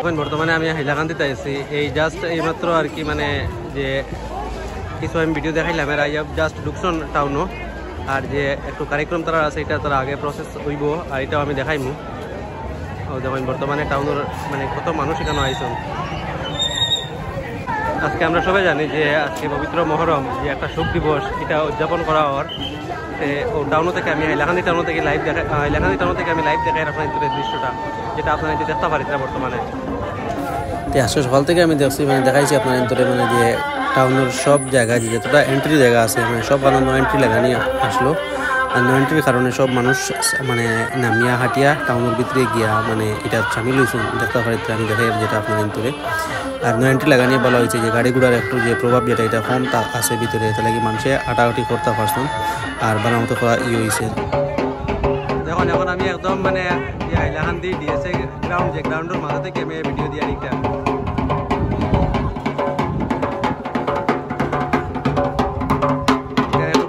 এখন বর্তমানে আমি হাইলাকান্দিতে আছি এই জাস্ট এইমাত্র আর কি মানে যে কিছু আমি ভিডিও দেখাইলাম এর আইয়া জাস্ট ঢুকছন টাউনও আর যে একটু কার্যক্রম তারা আছে এটা তারা আগে প্রসেস হইব আর এটাও আমি দেখাইমু ও দেখুন বর্তমানে টাউনের মানে কত মানুষ এখানে আইসন আজকে আমরা সবাই জানি যে আজকে পবিত্র মহরম যে একটা শোক দিবস এটা উদযাপন করা হওয়ার ও টাউন থেকে আমি হাইলাকান্দি টাউন থেকে লাইভ দেখাই হাইলাকান্দি টাউন থেকে আমি লাইভ দেখাই আপনার দৃশ্যটা যেটা আপনারা দেখতে পারেন বর্তমানে আজকে সকাল থেকে আমি দেখছি মানে দেখাইছি আপনার ভিতরে মানে যে টাউনের সব জায়গায় যে যতটা এন্ট্রি জায়গা আছে মানে সব নো এন্ট্রি লাগানি আসলো আর নো এন্ট্রির কারণে সব মানুষ মানে নামিয়া হাটিয়া টাউনের ভিতরে গিয়া মানে এটা সামিল হয়েছে দেখতে পারি আমি দেখাই যেটা আপনার ভিতরে আর নো এন্ট্রি লাগানিয়ে বলা হয়েছে যে গাড়ি ঘোড়ার একটু যে প্রভাব যেটা এটা কম তা আছে ভিতরে তাহলে কি মানুষে আটাআটি করতে পারছেন আর বানামতো করা হয়েছে দেখুন এখন আমি একদম মানে হাইলাকান্দি ডিএসএ গ্রাউন্ড যে গ্রাউন্ডের মাথা থেকে আমি ভিডিও দিয়ে একটা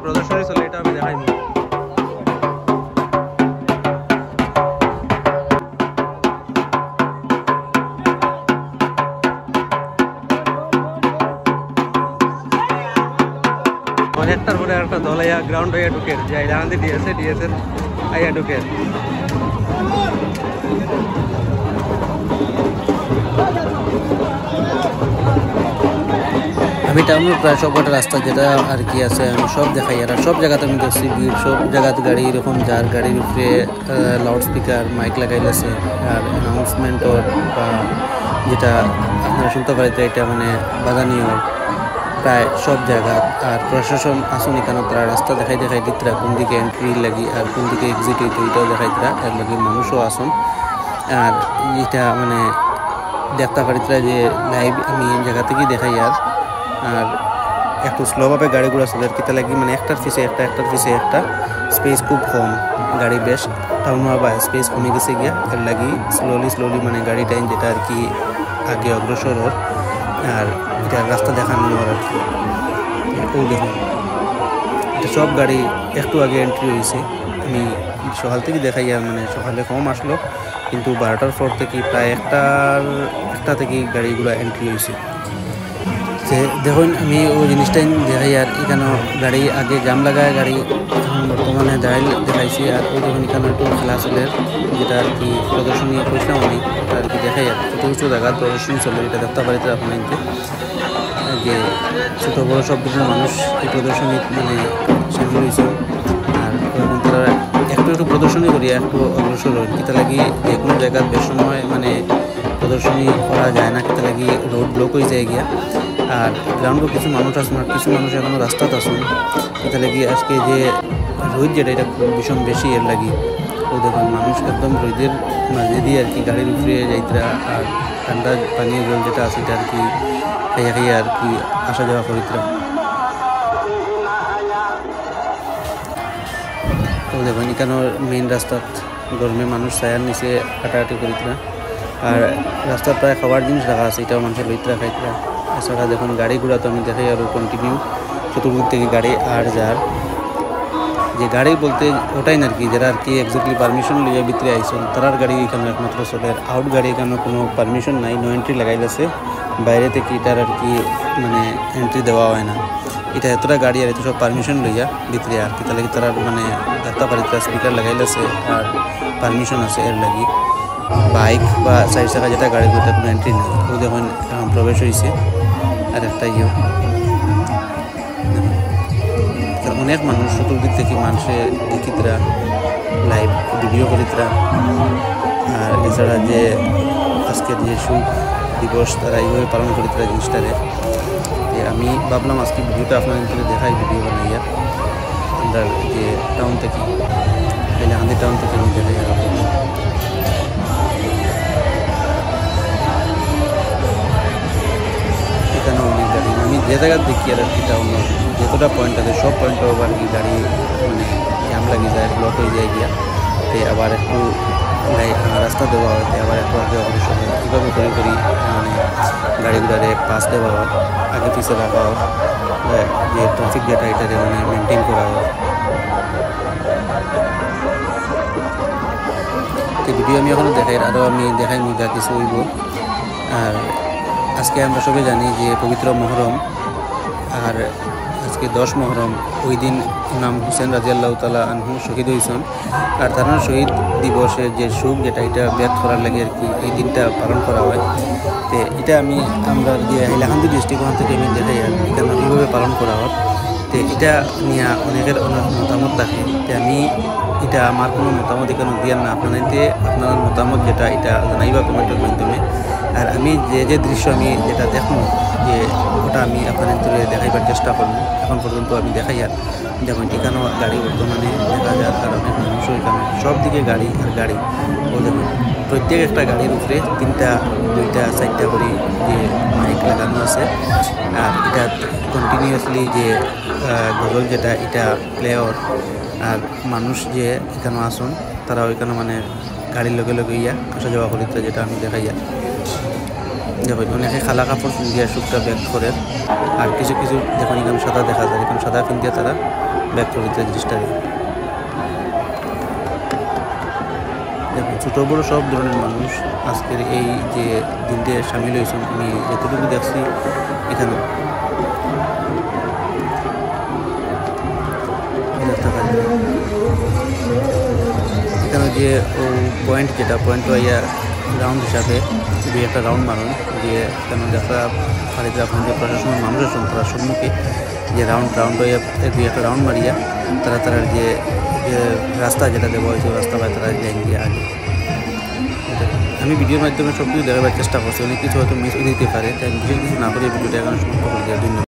প্রদর্শনী চলে এটা আমি দেখাই অনেকটার পরে একটা দল আইয়া গ্রাউন্ড হইয়া ঢুকের যে হাইলাকান্দি ডিএসএ আইয়া ঢুকের আমি টাউনের প্রায় সবকটা রাস্তা যেটা আর কি আছে আমি সব দেখাই আর সব জায়গাতে আমি দেখছি ভিড় সব জায়গাতে গাড়ি এরকম যার গাড়ির উপরে লাউড স্পিকার মাইক লাগাইলেছে আর অ্যানাউন্সমেন্টর বা যেটা আপনারা শুনতে পারেন এটা মানে বাজানীয় প্রায় সব জায়গা আর প্রশাসন আসুন এখানে তারা রাস্তা দেখাই দিতরা কোন দিকে এন্ট্রি লাগি আর কোন দিকে এক্সিট হইতো এটাও দেখাইতরা এর লাগি মানুষও আসুন আর এটা মানে দেখতে পারিতরা যে লাইভ আমি জায়গা থেকেই দেখাই আর একটু স্লোভাবে গাড়ি ঘোড়া চলে আর কি তাহলে কি মানে একটার পিছে একটা স্পেস খুব কম গাড়ি বেশ টাউন বা স্পেস কমে গেছে গিয়া এর লাগি স্লোলি মানে গাড়ি টাইম যেটা আর কি আগে অগ্রসর ওর আর এটা রাস্তা দেখানো আর কি ও দেখুন এটা সব গাড়ি একটু আগে এন্ট্রি হয়েছে আমি সকাল থেকে দেখাই আর মানে সকালে কম আসলো কিন্তু 12টার পর থেকে প্রায় একটা থেকে গাড়িগুলো এন্ট্রি হয়েছে যে দেখুন আমি ওই জিনিসটাই দেখাই আর এখানে গাড়ি আগে জাম লাগায় গাড়ি বর্তমানে দাঁড়াই দেখাইছি আর ওই দেখুন এখানে একটু খেলা চলের যেটা আর কি প্রদর্শনী করছিলাম আমি ওটা আর কি দেখাই আর ছোটো জায়গা প্রদর্শনী চলে এটা দেখতে পারি তো আপনার যে ছোটো বড়ো সব কিছু মানুষ এই প্রদর্শনী মানে সামিল হয়েছে আর এখন তারা একটু প্রদর্শনী করি একটু অগ্রসর হয় কিতা লাগি যে কোনো জায়গার বেশ সময় মানে প্রদর্শনী করা যায় না কিতা লাগি রোড ব্লক হয়ে যায় গিয়া আর গ্রাউন্ডও কিছু মানুষ আসুন আর কিছু মানুষ এখনও রাস্তাতে আসুন এটা লাগি আজকে যে রোদ যেটা এটা ভীষণ বেশি এর লাগি ও দেখুন মানুষ একদম রোদের মাঝে দিয়ে আর কি গাড়ির উপরে যাইতরা আর ঠান্ডা পানীয় জল যেটা আছে এটা আর কি খাইয়া আর কি আসা যাওয়া করিতরা ও দেখুন এখানোর মেইন রাস্তাত গরমে মানুষ ছায়ার নিচে হাঁটাহাঁটি করিতরা আর রাস্তার প্রায় খাবার জিনিস রাখা আছে এটাও মানুষের লইতরা খাইতরা এছাড়া দেখুন গাড়ি ঘোড়া তো আমি দেখাই আরও কন্টিনিউ চতুর্দিক থেকে গাড়ি আর যার যে গাড়ি বলতে ওটাই না আর কি যারা আর কি এক্স্যাক্টলি পারমিশন লিয়ে ভিতরে আইসন তারার গাড়ি এখানে একমাত্র চলে আর আউট গাড়ি এখানে কোনো পারমিশন নাই নো এন্ট্রি লাগাইলেছে বাইরে থেকে এটার আর কি মানে এন্ট্রি দেওয়া হয় না এটা এতটা গাড়ি আর এত সব পারমিশন লইয়া ভিতরে আর কি তাহলে কি তারা মানে দেখতে পারি তারা স্পিকার লাগাইলেছে আর পারমিশন আছে এর লাগি বাইক বা 4 চাকা যেটা গাড়ি দুটা কোনো এন্ট্রি নেই ও যখন প্রবেশ হয়েছে আর একটা অনেক মানুষ চতুর্দিক থেকে মানুষে দেখিতরা লাইভ ভিডিও করিতরা আর এছাড়া যে আজকের যে শোক দিবস তারা এইভাবে পালন করিতরা জিনিসটারে আমি ভাবলাম আজকে ভিডিওটা আপনাদের থেকে দেখাই ভিডিও বানাইয়া আমরা যে টাউন থেকে হাইলাকান্দি টাউন থেকে আমি দেখাই এখানে অনেক গাড়ি আমি যে জায়গা দেখি আর কি টাউন যতটা পয়েন্ট আছে সব পয়েন্টে আবার কি গাড়ি মানে জ্যাম লাগিয়ে যায় ব্লক হয়ে যায় গিয়া তো আবার একটু রাস্তা দেওয়া হয় আবার একটু আগে অগ্রসর হয় কীভাবে করি মানে গাড়িগুলোরে পাস দেওয়া হয় আগে পিছিয়ে রাখা হয় যে ট্রাফিক যেটা এটারে মানে মেনটেন করা হয় তো ভিডিও আমি এখনও দেখাই আরও আমি দেখাই যা কিছু হইব আর আজকে আমরা সবাই জানি যে পবিত্র মহরম, আর আজকে 10 মহরম। ওই দিন ইমাম হুসেন রাদিয়াল্লাহু তাআলা আনহু শহীদ হয়েছেন। আর তার শহীদ দিবসের যে সুখ যেটা এটা ব্যক্ত করার লাগে আর কি এই দিনটা পালন করা হয়। তো এটা আমরা যে হাইলাকান্দি ডিস্ট্রিক্ট ওখান থেকে আমি দেখাই আর এখানে কীভাবে পালন করা হয়। তো এটা নিয়ে অনেকের অনেক মতামত থাকে। তো আমি এটা আমার কোনো মতামত এখানে দিয়ার না, আপনার মতামত যেটা এটা জানাইবা কমেন্টের মাধ্যমে। আর আমি যে দৃশ্য আমি যেটা দেখবো যে ওটা আমি আপনাদের দেখাইবার চেষ্টা করবো। এখন পর্যন্ত আমি দেখাই আর যেমন এখানেও গাড়ি বর্তমানে দেখা যায়, আর অনেক মানুষও এখানে সব দিকে গাড়ি আর গাড়ি। ও যেমন প্রত্যেক একটা গাড়ির উপরে 3টা 2টা 4টা করে যে মাইক লাগানো আছে। আর এটা কন্টিনিউয়াসলি যে গজল যেটা এটা প্লেয়ার আর মানুষ যে এখানে আসুন তারা ওইখানে মানে গাড়ির লগে লগে আসা যাওয়া করিতে, যেটা আমি দেখাই আর দেখুন অনেকে খালা কাপড় পিন্ধিয়া সুখটা ব্যাক করে। আর কিছু দেখুন এখানে সাদা দেখা যায়, এখানে সাদা পিন্ধিয়া তারা ব্যাক করিতে জিনিসটা দেখুন। ছোটো বড়ো সব ধরনের মানুষ আজকের এই যে দিনটা সামিল হয়েছেন। আমি যতটুকু দেখছি এখানে এখানে যে ও পয়েন্ট যেটা পয়েন্ট ইয়া রাউন্ড হিসাবে দুই একটা রাউন্ড মারুন যে কেন দেখা পারিতে আপনার যে প্রশাসনের মানুষ আছেন তারা সম্মুখে যে রাউন্ড হইয়া দুই একটা রাউন্ড মারিয়া তারা যে রাস্তা যেটা দেওয়া হয়েছে রাস্তা পায় তারা লাইন দিয়ে আগে। আমি ভিডিওর মাধ্যমে সব কিছু দেখাবার চেষ্টা করছি, অনেক কিছু হয়তো মিস হয়ে দিতে পারে, তাই বিশেষ কিছু না করে ভিডিওটা এখন শুরু করে দেওয়ার জন্য।